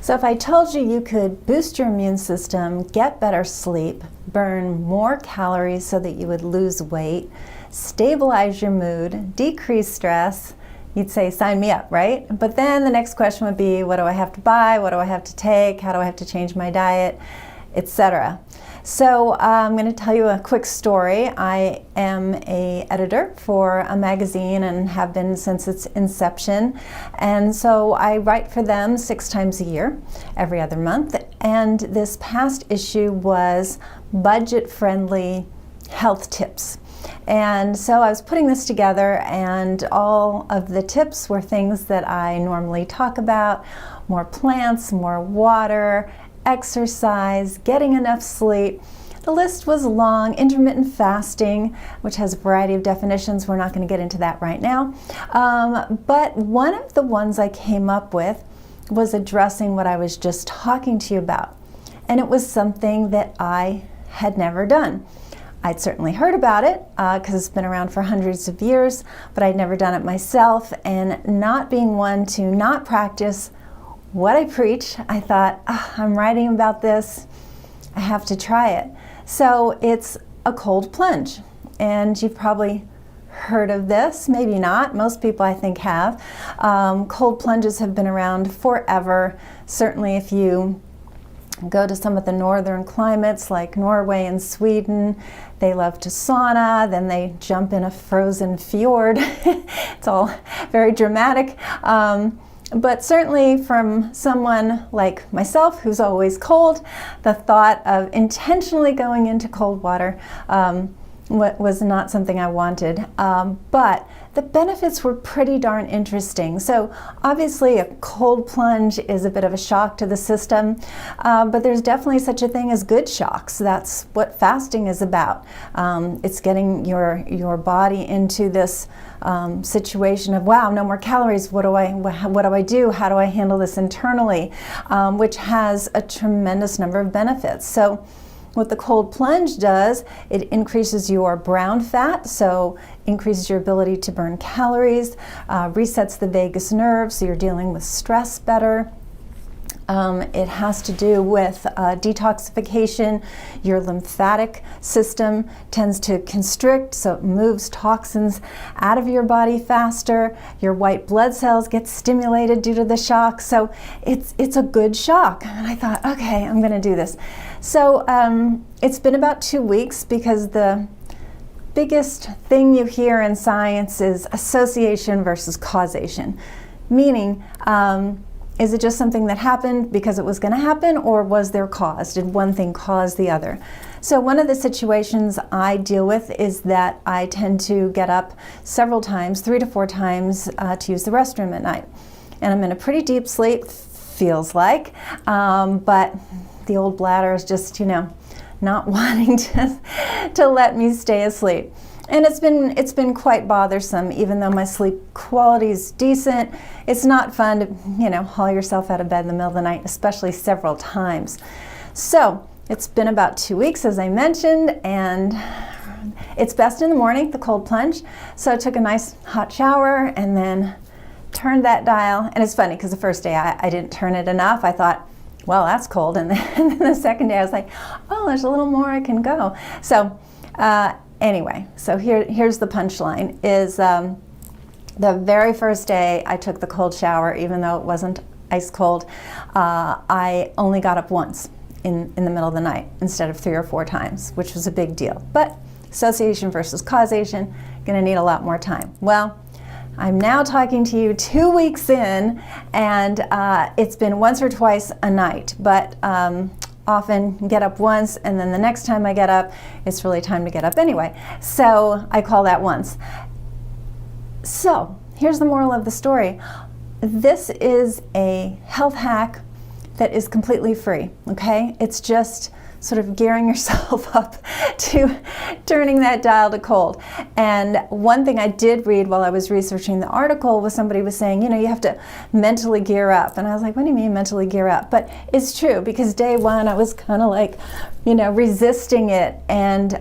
So if I told you you could boost your immune system, get better sleep, burn more calories so that you would lose weight, stabilize your mood, decrease stress, you'd say, sign me up, right? But then the next question would be, what do I have to buy? What do I have to take? How do I have to change my diet, etc. So I'm going to tell you a quick story. I am an editor for a magazine and have been since its inception. And so I write for them 6 times a year, every other month. And this past issue was budget-friendly health tips. And so I was putting this together, and all of the tips were things that I normally talk about: more plants, more water, exercise, getting enough sleep. The list was long. Intermittent fasting, which has a variety of definitions. We're not going to get into that right now. But one of the ones I came up with was addressing what I was just talking to you about. And it was something that I had never done. I'd certainly heard about it because it's been around for hundreds of years, but I'd never done it myself. And not being one to not practice what I preach, I thought, I'm writing about this, I have to try it. So it's a cold plunge. And you've probably heard of this, maybe not. Most people, I think, have. Cold plunges have been around forever. Certainly if you go to some of the northern climates like Norway and Sweden, they love to sauna, then they jump in a frozen fjord. It's all very dramatic. But certainly from someone like myself, who's always cold, the thought of intentionally going into cold water was not something I wanted. But the benefits were pretty darn interesting. So obviously a cold plunge is a bit of a shock to the system, but there's definitely such a thing as good shocks. That's what fasting is about. It's getting your body into this situation of, wow, no more calories. What do I do? How do I handle this internally? Which has a tremendous number of benefits. So what the cold plunge does, it increases your brown fat, so increases your ability to burn calories, resets the vagus nerve, so you're dealing with stress better. It has to do with detoxification. Your lymphatic system tends to constrict, so it moves toxins out of your body faster. Your white blood cells get stimulated due to the shock. So it's a good shock. And I thought, okay, I'm going to do this. So it's been about 2 weeks, because the biggest thing you hear in science is association versus causation. Meaning, is it just something that happened because it was going to happen, or was there cause? Did one thing cause the other? So one of the situations I deal with is that I tend to get up several times, 3 to 4 times, to use the restroom at night. And I'm in a pretty deep sleep, feels like, but the old bladder is just, not wanting to let me stay asleep. And it's been quite bothersome. Even though my sleep quality is decent, it's not fun to, haul yourself out of bed in the middle of the night, especially several times. So it's been about 2 weeks, as I mentioned, and it's best in the morning, the cold plunge. So I took a nice hot shower and then turned that dial. And it's funny because the first day I didn't turn it enough. I thought, well, that's cold. And then the second day I was like, oh, there's a little more I can go. So anyway, so here's the punchline, is the very first day I took the cold shower, even though it wasn't ice cold, I only got up once in the middle of the night instead of 3 or 4 times, which was a big deal. But association versus causation, gonna need a lot more time. Well, I'm now talking to you 2 weeks in, and it's been once or twice a night, but often get up once, and then the next time I get up, it's really time to get up anyway. So I call that once. So here's the moral of the story. This is a health hack that is completely free, okay? It's just sort of gearing yourself up to turning that dial to cold. And one thing I did read while I was researching the article was somebody was saying, you have to mentally gear up. And I was like, what do you mean mentally gear up? But it's true, because day one I was kind of like, resisting it. And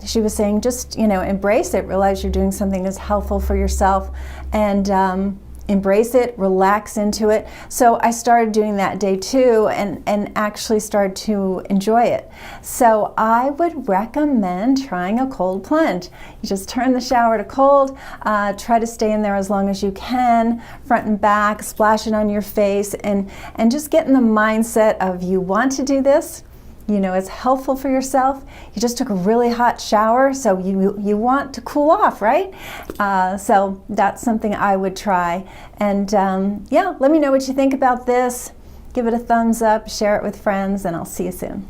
she was saying, just, embrace it, realize you're doing something that's helpful for yourself, and embrace it, relax into it. So I started doing that day 2 and actually started to enjoy it. So I would recommend trying a cold plunge. You just turn the shower to cold, try to stay in there as long as you can, front and back, splash it on your face, and just get in the mindset of you want to do this. You know, it's helpful for yourself. You just took a really hot shower, so you want to cool off, right? So that's something I would try. And yeah, let me know what you think about this. Give it a thumbs up, share it with friends, and I'll see you soon.